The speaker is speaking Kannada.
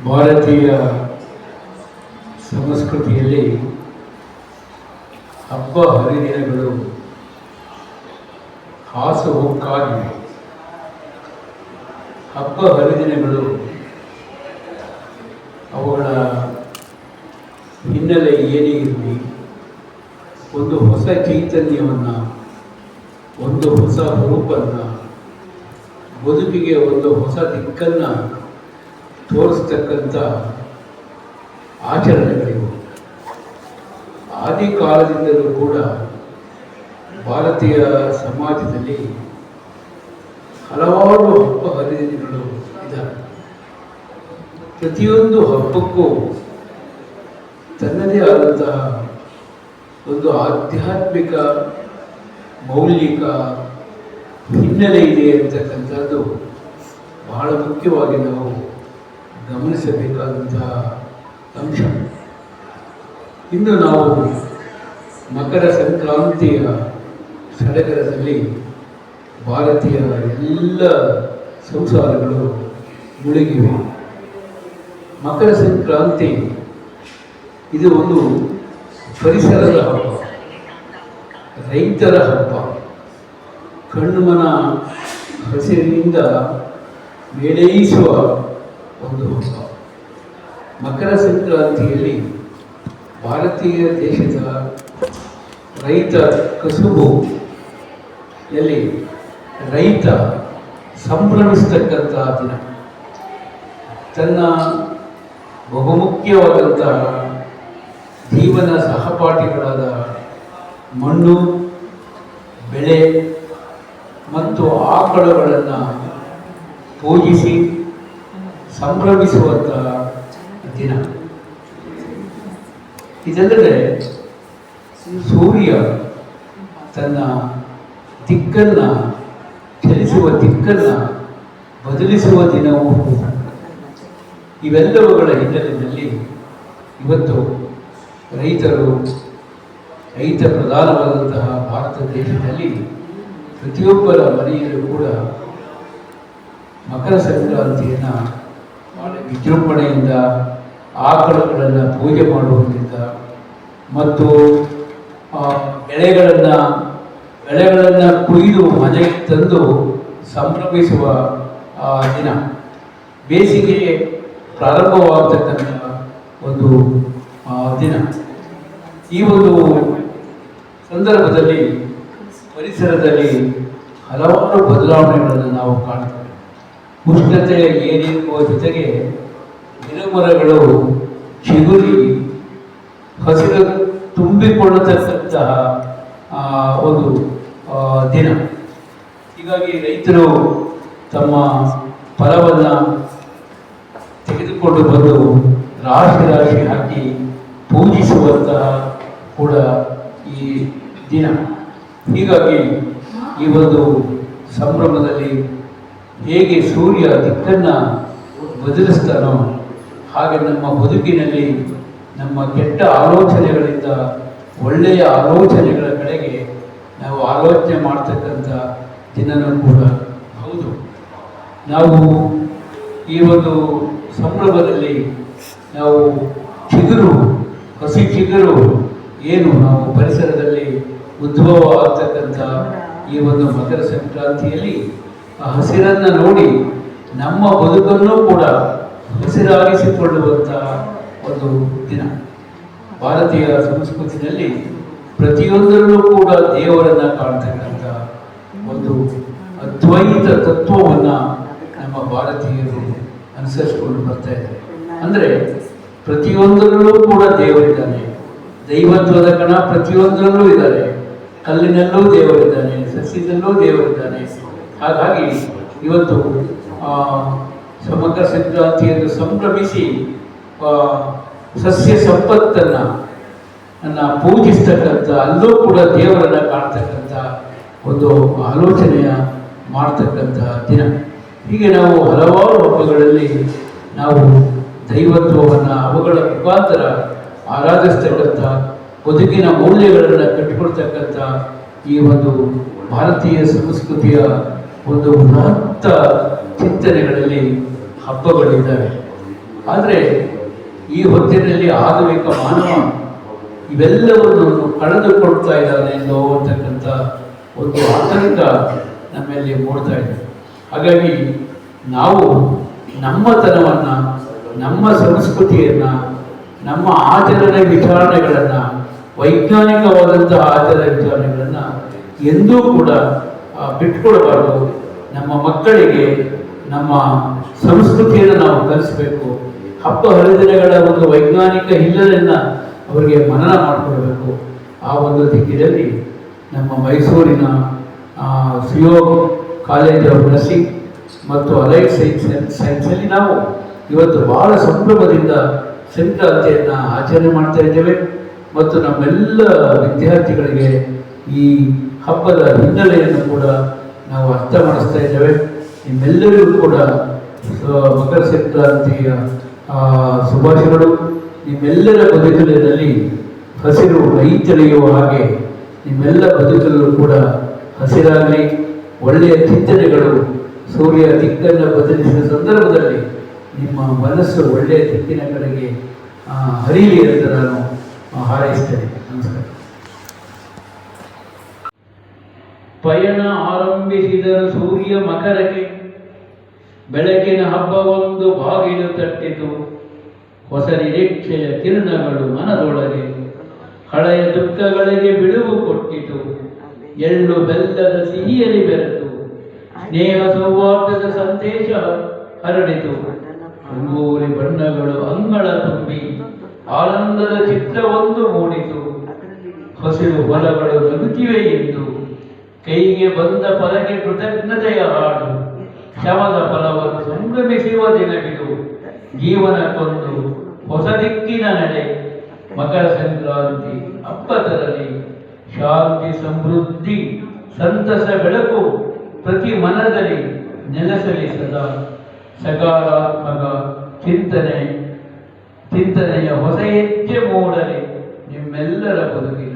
ಭಾರತೀಯ ಸಂಸ್ಕೃತಿಯಲ್ಲಿ ಹಬ್ಬ ಹರಿದಿನಗಳು ಹಾಸುಹೊಕ್ಕಾಗಿವೆ. ಹಬ್ಬ ಹರಿದಿನಗಳು ಅವುಗಳ ಹಿನ್ನೆಲೆ ಏನೇ ಇರಲಿ, ಒಂದು ಹೊಸ ಚೈತನ್ಯವನ್ನು, ಒಂದು ಹೊಸ ರೂಪನ್ನು, ಬದುಕಿಗೆ ಒಂದು ಹೊಸ ದಿಕ್ಕನ್ನು ತೋರಿಸ್ತಕ್ಕಂಥ ಆಚರಣೆಗಳಿವು. ಆದಿಕಾಲದಿಂದಲೂ ಕೂಡ ಭಾರತೀಯ ಸಮಾಜದಲ್ಲಿ ಹಲವಾರು ಹಬ್ಬ ಹರಿದಿನಗಳು ಇದ್ದಾವೆ. ಪ್ರತಿಯೊಂದು ಹಬ್ಬಕ್ಕೂ ತನ್ನದೇ ಆದಂತಹ ಒಂದು ಆಧ್ಯಾತ್ಮಿಕ ಮೌಲಿಕ ಹಿನ್ನೆಲೆ ಇದೆ ಅಂತಕ್ಕಂಥದ್ದು ಬಹಳ ಮುಖ್ಯವಾಗಿ ನಾವು ಗಮನಿಸಬೇಕಾದಂತಹ ಅಂಶ. ಇಂದು ನಾವು ಮಕರ ಸಂಕ್ರಾಂತಿಯ ಸಡಗರದಲ್ಲಿ ಭಾರತೀಯ ಎಲ್ಲ ಸಂಸಾರಗಳು ಮುಳುಗಿವೆ. ಮಕರ ಸಂಕ್ರಾಂತಿ ಇದು ಒಂದು ಪರಿಸರದ ಹಬ್ಬ, ರೈತರ ಹಬ್ಬ, ಕಣ್ಮನ ಹಸಿರಿನಿಂದ ಮೇಳೈಸುವ ಒಂದು ಹಬ್ಬ. ಮಕರ ಸಂಕ್ರಾಂತಿಯಲ್ಲಿ ಭಾರತೀಯ ದೇಶದ ರೈತ ಕಸುಬು ಎಲ್ಲಿ ರೈತ ಸಂಭ್ರಮಿಸ್ತಕ್ಕಂಥ ದಿನ. ತನ್ನ ಬಹುಮುಖ್ಯವಾದಂತಹ ಜೀವನ ಸಹಪಾಠಿಗಳಾದ ಮಣ್ಣು, ಬೆಳೆ ಮತ್ತು ಆಕಳುಗಳನ್ನು ಪೂಜಿಸಿ ಸಂಭ್ರಮಿಸುವಂತಹ ದಿನ. ಇದಲ್ಲದೆ ಸೂರ್ಯ ತನ್ನ ದಿಕ್ಕನ್ನು ಚಲಿಸುವ ದಿಕ್ಕನ್ನು ಬದಲಿಸುವ ದಿನವೂ ಇವೆಲ್ಲವುಗಳ ಹಿನ್ನೆಲೆಯಲ್ಲಿ ಇವತ್ತು ರೈತ ಪ್ರಧಾನವಾದಂತಹ ಭಾರತ ದೇಶದಲ್ಲಿ ಪ್ರತಿಯೊಬ್ಬರ ಮನೆಯಲ್ಲೂ ಕೂಡ ಮಕರ ಸಂಕ್ರಾಂತಿಯನ್ನು ಬಹಳ ವಿಜೃಂಭಣೆಯಿಂದ ಆಕಳುಗಳನ್ನು ಪೂಜೆ ಮಾಡುವುದರಿಂದ ಮತ್ತು ಬೆಳೆಗಳನ್ನು ಕೊಯ್ದು ಮನೆಗೆ ತಂದು ಸಂಭ್ರಮಿಸುವ ದಿನ. ಬೇಸಿಗೆ ಪ್ರಾರಂಭವಾಗತಕ್ಕಂಥ ಒಂದು ದಿನ. ಈ ಒಂದು ಸಂದರ್ಭದಲ್ಲಿ ಪರಿಸರದಲ್ಲಿ ಹಲವಾರು ಬದಲಾವಣೆಗಳನ್ನು ನಾವು ಕಾಣ್ತೇವೆ. ಉಷ್ಣತೆ ಏರಿರುವ ಜೊತೆಗೆ ಗಿಡಮರಗಳು ಚಿಗುರಿ ಹಸಿರು ತುಂಬಿಕೊಳ್ಳತಕ್ಕಂತಹ ಒಂದು ದಿನ. ಹೀಗಾಗಿ ರೈತರು ತಮ್ಮ ಫಲವನ್ನು ತೆಗೆದುಕೊಂಡು ಬಂದು ರಾಶಿ ರಾಶಿ ಹಾಕಿ ಪೂಜಿಸುವಂತಹ ಕೂಡ ಈ ದಿನ. ಹೀಗಾಗಿ ಈ ಒಂದು ಸಂಭ್ರಮದಲ್ಲಿ ಹೇಗೆ ಸೂರ್ಯ ದಿಕ್ಕನ್ನು ಬದಲಿಸ್ತಾನೋ ಹಾಗೆ ನಮ್ಮ ಬದುಕಿನಲ್ಲಿ ನಮ್ಮ ಕೆಟ್ಟ ಆಲೋಚನೆಗಳಿಂದ ಒಳ್ಳೆಯ ಆಲೋಚನೆಗಳ ಕಡೆಗೆ ನಾವು ಆಲೋಚನೆ ಮಾಡ್ತಕ್ಕಂಥ ದಿನನೂ ಕೂಡ ಹೌದು. ನಾವು ಈ ಒಂದು ಸಂಭ್ರಮದಲ್ಲಿ ನಾವು ಹಸಿ ಚಿಗುರು ಏನು ನಾವು ಪರಿಸರದಲ್ಲಿ ಉದ್ಭವ ಆಗ್ತಕ್ಕಂಥ ಈ ಒಂದು ಮಕರ ಸಂಕ್ರಾಂತಿಯಲ್ಲಿ ಆ ಹಸಿರನ್ನು ನೋಡಿ ನಮ್ಮ ಬದುಕನ್ನು ಕೂಡ ಹಸಿರಾಗಿಸಿಕೊಳ್ಳುವಂತಹ ಒಂದು ದಿನ. ಭಾರತೀಯ ಸಂಸ್ಕೃತಿಯಲ್ಲಿ ಪ್ರತಿಯೊಂದರಲ್ಲೂ ಕೂಡ ದೇವರನ್ನು ಕಾಣ್ತಕ್ಕಂಥ ಒಂದು ಅದ್ವೈತ ತತ್ವವನ್ನು ನಮ್ಮ ಭಾರತೀಯರು ಅನುಸರಿಸಿಕೊಂಡು ಬರ್ತಾ ಇದ್ದಾರೆ. ಅಂದರೆ ಪ್ರತಿಯೊಂದರಲ್ಲೂ ಕೂಡ ದೇವರಿದ್ದಾನೆ, ದೈವತ್ವದ ಕಣ ಪ್ರತಿಯೊಂದರಲ್ಲೂ ಇದ್ದಾರೆ. ಕಲ್ಲಿನಲ್ಲೂ ದೇವರಿದ್ದಾನೆ, ಸಸ್ಯದಲ್ಲೂ ದೇವರಿದ್ದಾನೆ. ಹಾಗಾಗಿ ಇವತ್ತು ಮಕರ ಸಂಕ್ರಾಂತಿಯನ್ನು ಸಂಭ್ರಮಿಸಿ ಸಸ್ಯ ಸಂಪತ್ತನ್ನು ಪೂಜಿಸ್ತಕ್ಕಂಥ, ಅಲ್ಲೂ ಕೂಡ ದೇವರನ್ನು ಕಾಣ್ತಕ್ಕಂಥ ಒಂದು ಆಲೋಚನೆಯ ಮಾಡ್ತಕ್ಕಂಥ ದಿನ. ಹೀಗೆ ನಾವು ಹಲವಾರು ಹಬ್ಬಗಳಲ್ಲಿ ನಾವು ದೈವತ್ವವನ್ನು ಅವುಗಳ ಮುಖಾಂತರ ಆರಾಧಿಸ್ತಕ್ಕಂಥ, ಬದುಕಿನ ಮೌಲ್ಯಗಳನ್ನು ಕಟ್ಟಿಕೊಡ್ತಕ್ಕಂಥ ಈ ಒಂದು ಭಾರತೀಯ ಸಂಸ್ಕೃತಿಯ ಒಂದು ಬೃಹತ್ತ ಚಿಂತನೆಗಳಲ್ಲಿ ಹಬ್ಬಗಳಿದ್ದಾವೆ. ಆದರೆ ಈ ಹೊತ್ತಿನಲ್ಲಿ ಆಧುನಿಕ ಮಾನವ ಇವೆಲ್ಲವನ್ನು ಕಳೆದುಕೊಳ್ತಾ ಇದ್ದಾನೆ ಎಂದು ಅಂತಕ್ಕಂಥ ಒಂದು ಆತಂಕ ನಮ್ಮಲ್ಲಿ ಮೂಡ್ತಾ ಇದೆ. ಹಾಗಾಗಿ ನಾವು ನಮ್ಮತನವನ್ನು, ನಮ್ಮ ಸಂಸ್ಕೃತಿಯನ್ನು, ನಮ್ಮ ಆಚರಣೆ ವಿಚಾರಣೆಗಳನ್ನು, ವೈಜ್ಞಾನಿಕವಾದಂತಹ ಆಚರಣೆ ವಿಚಾರಣೆಗಳನ್ನು ಎಂದೂ ಕೂಡ ಬಿಟ್ಕೊಡಬಾರ್ದು. ನಮ್ಮ ಮಕ್ಕಳಿಗೆ ನಮ್ಮ ಸಂಸ್ಕೃತಿಯನ್ನು ನಾವು ಕಲಿಸಬೇಕು. ಹಬ್ಬ ಹರಿದಿನಗಳ ಒಂದು ವೈಜ್ಞಾನಿಕ ಹಿನ್ನೆಲೆಯನ್ನು ಅವರಿಗೆ ಮನನ ಮಾಡಿಕೊಡಬೇಕು. ಆ ಒಂದು ದಿಕ್ಕಿನಲ್ಲಿ ನಮ್ಮ ಮೈಸೂರಿನ ಸಿಯೋ ಕಾಲೇಜ್ ಆಫ್ ನರ್ಸಿಂಗ್ ಮತ್ತು ಅಲೈಡ್ ಸೈನ್ಸಲ್ಲಿ ನಾವು ಇವತ್ತು ಬಹಳ ಸಂಭ್ರಮದಿಂದ ಸಂಕ್ರಾಂತಿಯನ್ನು ಆಚರಣೆ ಮಾಡ್ತಾ ಇದ್ದೇವೆ. ಮತ್ತು ನಮ್ಮೆಲ್ಲ ವಿದ್ಯಾರ್ಥಿಗಳಿಗೆ ಈ ಹಬ್ಬದ ಹಿನ್ನೆಲೆಯನ್ನು ಕೂಡ ನಾವು ಅರ್ಥ ಮಾಡಿಸ್ತಾ ಇದ್ದೇವೆ. ನಿಮ್ಮೆಲ್ಲರಿಗೂ ಕೂಡ ಮಕರ ಸಂಕ್ರಾಂತಿಯ ಶುಭಾಶಯಗಳು. ನಿಮ್ಮೆಲ್ಲರ ಬದುಕಿನಲ್ಲಿ ಹಸಿರು ಮೈ ತೆಳೆಯುವ ಹಾಗೆ ನಿಮ್ಮೆಲ್ಲ ಬದುಕಲ್ಲೂ ಕೂಡ ಹಸಿರಾಗಲಿ. ಒಳ್ಳೆಯ ಚಿಂತನೆಗಳು ಸೂರ್ಯ ದಿಕ್ಕನ್ನು ಬದಲಿಸಿದ ಸಂದರ್ಭದಲ್ಲಿ ನಿಮ್ಮ ಮನಸ್ಸು ಒಳ್ಳೆಯ ದಿಕ್ಕಿನ ಕಡೆಗೆ ಹರಿಯಲಿ ಅಂತ ನಾನು ಹಾರೈಸ್ತೇನೆ. ನಮಸ್ಕಾರ. ಪಯಣ ಆರಂಭಿಸಿದರು ಸೂರ್ಯ ಮಕರಕ್ಕೆ, ಬೆಳಕಿನ ಹಬ್ಬವೊಂದು ಬಾಗಿಲು ತಟ್ಟಿತು. ಹೊಸ ನಿರೀಕ್ಷೆಯ ಕಿರಣಗಳು ಮನದೊಳಗೆ, ಹಳೆಯ ದುಃಖಗಳಿಗೆ ಬಿಡುವು ಕೊಟ್ಟಿತು. ಎಳ್ಳು ಬೆಲ್ಲದ ಸಿಹಿಯಲ್ಲಿ ಬೆರೆತು ಸ್ನೇಹ ಸೌಹಾರ್ದದ ಸಂದೇಶ ಹರಡಿತು. ರಂಗೋಲಿ ಬಣ್ಣಗಳು ಅಂಗಳ ತುಂಬಿ ಆನಂದದ ಚಿತ್ರವೊಂದು ಮೂಡಿತು. ಹಸಿರು ಹೊಲಗಳು ನಗುತ್ತಿವೆ ಎಂದು ಕೈಗೆ ಬಂದ ಫಲಕ್ಕೆ ಕೃತಜ್ಞತೆಯ ಹಾಡು. ಶ್ರಮದ ಫಲವನ್ನು ಸಂಭ್ರಮಿಸುವ ದಿನವಿದು. ಜೀವನಕ್ಕೊಂದು ಹೊಸ ದಿಕ್ಕಿನ ನಡೆ. ಮಕರ ಸಂಕ್ರಾಂತಿ ಹಬ್ಬ ತರಲಿ ಶಾಂತಿ, ಸಮೃದ್ಧಿ, ಸಂತಸ ಬೆಳಕು ಪ್ರತಿ ಮನದಲ್ಲಿ ನೆಲೆಸಲಿ ಸದಾ. ಸಕಾರಾತ್ಮಕ ಚಿಂತನೆಯ ಹೊಸ ಹೆಜ್ಜೆ ಮೂಡಲಿ ನಿಮ್ಮೆಲ್ಲರ ಬದುಕಿಗೆ.